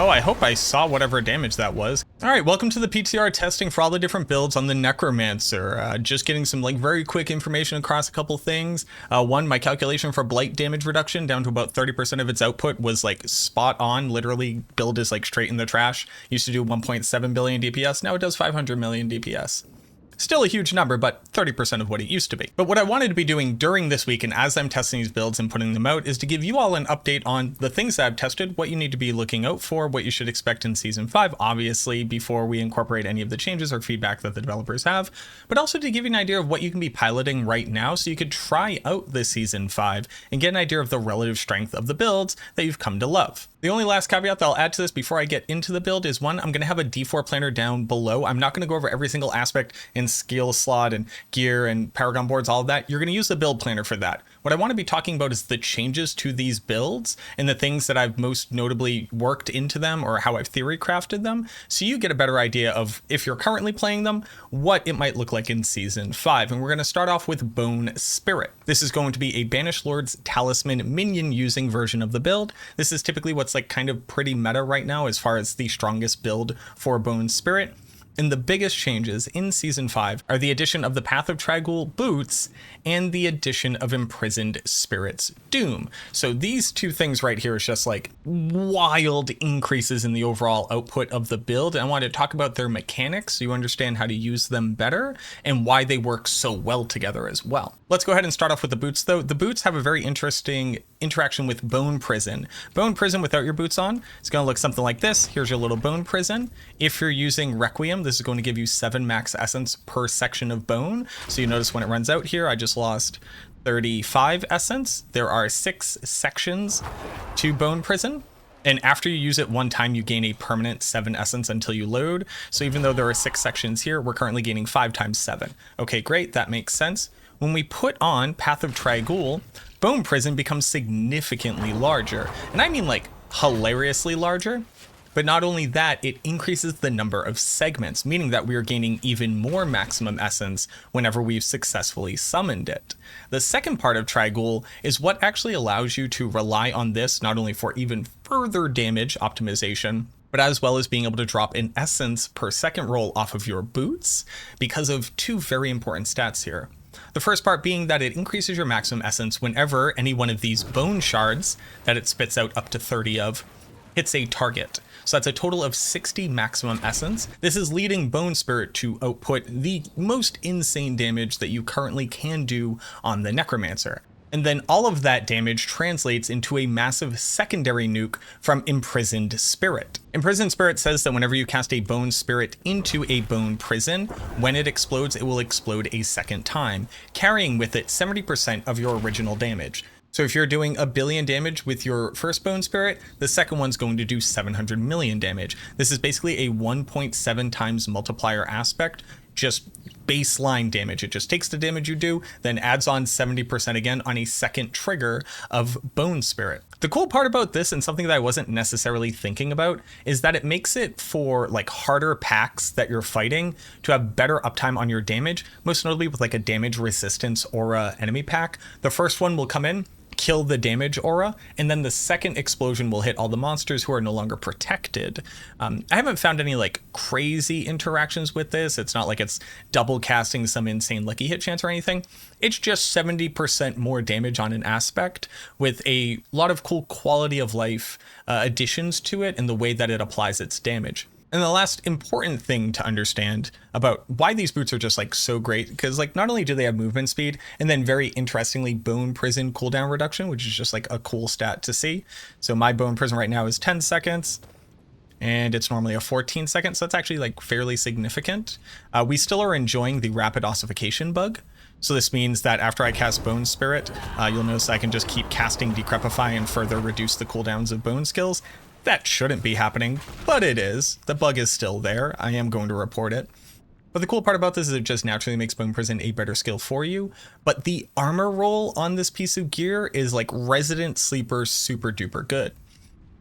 Oh, I hope I saw whatever damage that was. All right, welcome to the PTR testing for all the different builds on the Necromancer. Just getting some very quick information across a couple things. One, my calculation for blight damage reduction down to about 30% of its output was spot on. Literally, build is straight in the trash. Used to do 1.7 billion DPS, now it does 500 million DPS. Still a huge number, but 30% of what it used to be. But what I wanted to be doing during this week and as I'm testing these builds and putting them out is to give you all an update on the things that I've tested, what you need to be looking out for, what you should expect in Season 5, obviously, before we incorporate any of the changes or feedback that the developers have, but also to give you an idea of what you can be piloting right now so you could try out this Season 5 and get an idea of the relative strength of the builds that you've come to love. The only last caveat that I'll add to this before I get into the build is one, I'm going to have a D4 planner down below. I'm not going to go over every single aspect in skill slot and gear and paragon boards, all of that. You're going to use the build planner for that. What I want to be talking about is the changes to these builds and the things that I've most notably worked into them or how I've theory crafted them. So you get a better idea of, if you're currently playing them, what it might look like in Season 5. And we're going to start off with Bone Spirit. This is going to be a Banished Lord's Talisman minion using version of the build. This is typically what's kind of pretty meta right now as far as the strongest build for Bone Spirit. And the biggest changes in Season 5 are the addition of the Path of Trag'Oul boots and the addition of Imprisoned Spirit's Doom. So these two things right here is just wild increases in the overall output of the build. And I want to talk about their mechanics so you understand how to use them better and why they work so well together as well. Let's go ahead and start off with the boots though. The boots have a very interesting interaction with Bone Prison. Bone Prison without your boots on, it's going to look something like this. Here's your little Bone Prison. If you're using Requiem, this is going to give you 7 max essence per section of bone. So you notice when it runs out here, I just lost 35 essence. There are 6 sections to Bone Prison. And after you use it one time, you gain a permanent 7 essence until you load. So even though there are 6 sections here, we're currently gaining 5 times 7. Okay, great, that makes sense. When we put on Path of Trag'Oul, Bone Prison becomes significantly larger. And I mean hilariously larger. But not only that, it increases the number of segments, meaning that we are gaining even more maximum essence whenever we've successfully summoned it. The second part of Trag'Oul is what actually allows you to rely on this not only for even further damage optimization, but as well as being able to drop an essence per second roll off of your boots because of 2 very important stats here. The first part being that it increases your maximum essence whenever any one of these bone shards that it spits out up to 30 of hits a target. So that's a total of 60 maximum essence. This is leading Bone Spirit to output the most insane damage that you currently can do on the Necromancer. And then all of that damage translates into a massive secondary nuke from Imprisoned Spirit. Imprisoned Spirit says that whenever you cast a Bone Spirit into a Bone Prison, when it explodes, it will explode a second time, carrying with it 70% of your original damage. So if you're doing 1 billion damage with your first Bone Spirit, the second one's going to do 700 million damage. This is basically a 1.7 times multiplier aspect, just baseline damage. It just takes the damage you do, then adds on 70% again on a second trigger of Bone Spirit. The cool part about this, and something that I wasn't necessarily thinking about, is that it makes it for harder packs that you're fighting to have better uptime on your damage, most notably with a damage resistance aura enemy pack. The first one will come in, kill the damage aura, and then the second explosion will hit all the monsters who are no longer protected. I haven't found any crazy interactions with this. It's not like it's double casting some insane lucky hit chance or anything. It's just 70% more damage on an aspect with a lot of cool quality of life additions to it and the way that it applies its damage. And the last important thing to understand about why these boots are just so great, because not only do they have movement speed, and then very interestingly Bone Prison cooldown reduction, which is just a cool stat to see. So my Bone Prison right now is 10 seconds, and it's normally a 14 seconds, so that's actually fairly significant. We still are enjoying the rapid ossification bug. So this means that after I cast Bone Spirit, you'll notice I can just keep casting Decrepify and further reduce the cooldowns of bone skills. That shouldn't be happening, but it is. The bug is still there. I am going to report it. But the cool part about this is it just naturally makes Bone Prison a better skill for you. But the armor roll on this piece of gear is Resident Sleeper super duper good.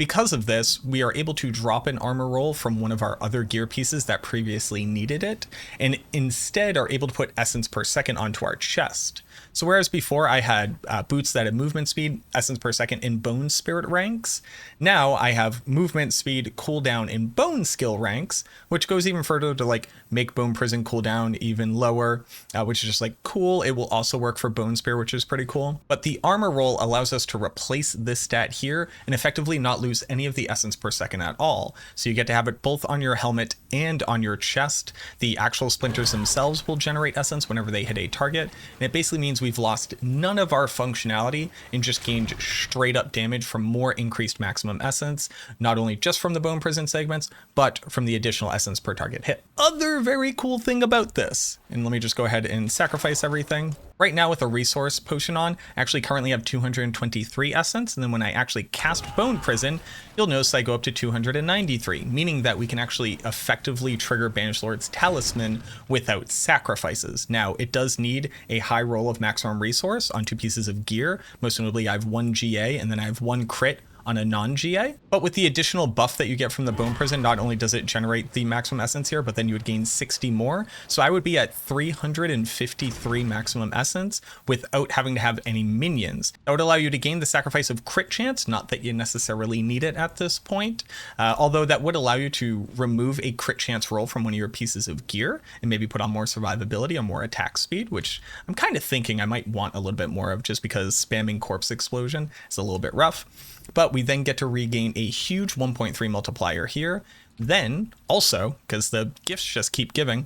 Because of this, we are able to drop an armor roll from one of our other gear pieces that previously needed it, and instead are able to put essence per second onto our chest. So whereas before I had boots that had movement speed, essence per second in bone spirit ranks, now I have movement speed cooldown in bone skill ranks, which goes even further to like make bone prison cooldown even lower, which is just like cool. It will also work for bone spear, which is pretty cool. But the armor roll allows us to replace this stat here and effectively not lose any of the essence per second at all. So you get to have it both on your helmet and on your chest. The actual splinters themselves will generate essence whenever they hit a target, and it basically means we've lost none of our functionality and just gained straight up damage from more increased maximum essence, not only just from the bone prison segments, but from the additional essence per target hit. Other very cool thing about this, and let me just go ahead and sacrifice everything. Right now with a resource potion on, I actually currently have 223 essence, and then when I actually cast Bone Prison, you'll notice I go up to 293, meaning that we can actually effectively trigger Banishlord's Talisman without sacrifices. Now, it does need a high roll of maximum resource on 2 pieces of gear. Most notably, I have 1 GA, and then I have 1 crit on a non-GA. But with the additional buff that you get from the Bone Prison, not only does it generate the maximum essence here, but then you would gain 60 more. So I would be at 353 maximum essence without having to have any minions. That would allow you to gain the sacrifice of crit chance, not that you necessarily need it at this point, although that would allow you to remove a crit chance roll from one of your pieces of gear and maybe put on more survivability or more attack speed, which I'm kind of thinking I might want a little bit more of, just because spamming Corpse Explosion is a little bit rough. But we then get to regain a huge 1.3 multiplier here. Then also, because the gifts just keep giving,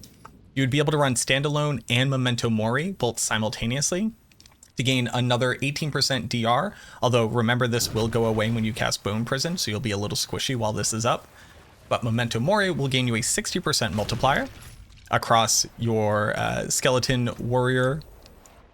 you'd be able to run Standalone and Memento Mori both simultaneously to gain another 18% DR, although remember this will go away when you cast Bone Prison, so you'll be a little squishy while this is up. But Memento Mori will gain you a 60% multiplier across your Skeleton Warrior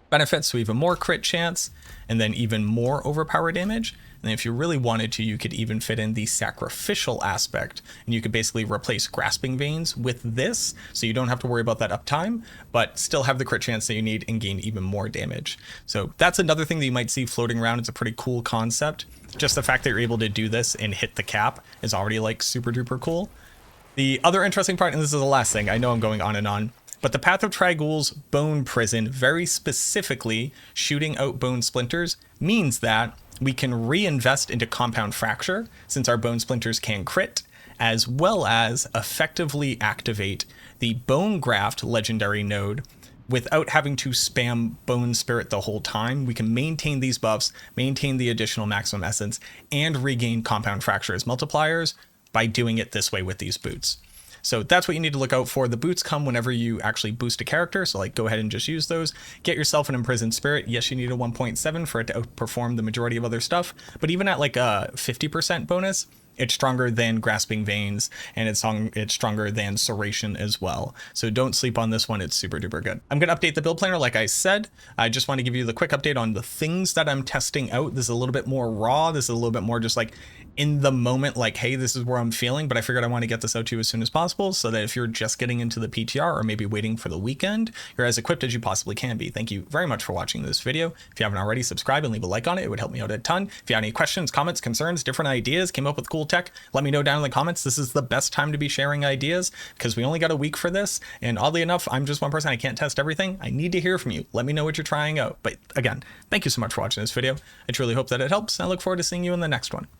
benefits, so even more crit chance, and then even more overpower damage. And if you really wanted to, you could even fit in the sacrificial aspect, and you could basically replace Grasping Veins with this, so you don't have to worry about that uptime, but still have the crit chance that you need and gain even more damage. So that's another thing that you might see floating around. It's a pretty cool concept. Just the fact that you're able to do this and hit the cap is already like super duper cool. The other interesting part, and this is the last thing, I know I'm going on and on, but the Path of Trighoul's Bone Prison, very specifically shooting out bone splinters, means that we can reinvest into Compound Fracture, since our bone splinters can crit, as well as effectively activate the Bone Graft legendary node without having to spam Bone Spirit the whole time. We can maintain these buffs, maintain the additional maximum essence, and regain Compound Fracture as multipliers by doing it this way with these boots. So that's what you need to look out for. The boots come whenever you actually boost a character, so like go ahead and just use those. Get yourself an Imprisoned Spirit. Yes, you need a 1.7 for it to outperform the majority of other stuff, but even at like a 50% bonus, it's stronger than Grasping Veins, and it's stronger than Serration as well. So don't sleep on this one, it's super duper good. I'm gonna update the build planner like I said. I just want to give you the quick update on the things that I'm testing out. This is a little bit more raw, this is a little bit more just like in the moment, like, hey, this is where I'm feeling, but I figured I want to get this out to you as soon as possible so that if you're just getting into the PTR or maybe waiting for the weekend, you're as equipped as you possibly can be. Thank you very much for watching this video. If you haven't already, subscribe and leave a like on it. It would help me out a ton. If you have any questions, comments, concerns, different ideas, came up with cool tech, let me know down in the comments. This is the best time to be sharing ideas because we only got a week for this. And oddly enough, I'm just one person. I can't test everything. I need to hear from you. Let me know what you're trying out. But again, thank you so much for watching this video. I truly hope that it helps. I look forward to seeing you in the next one.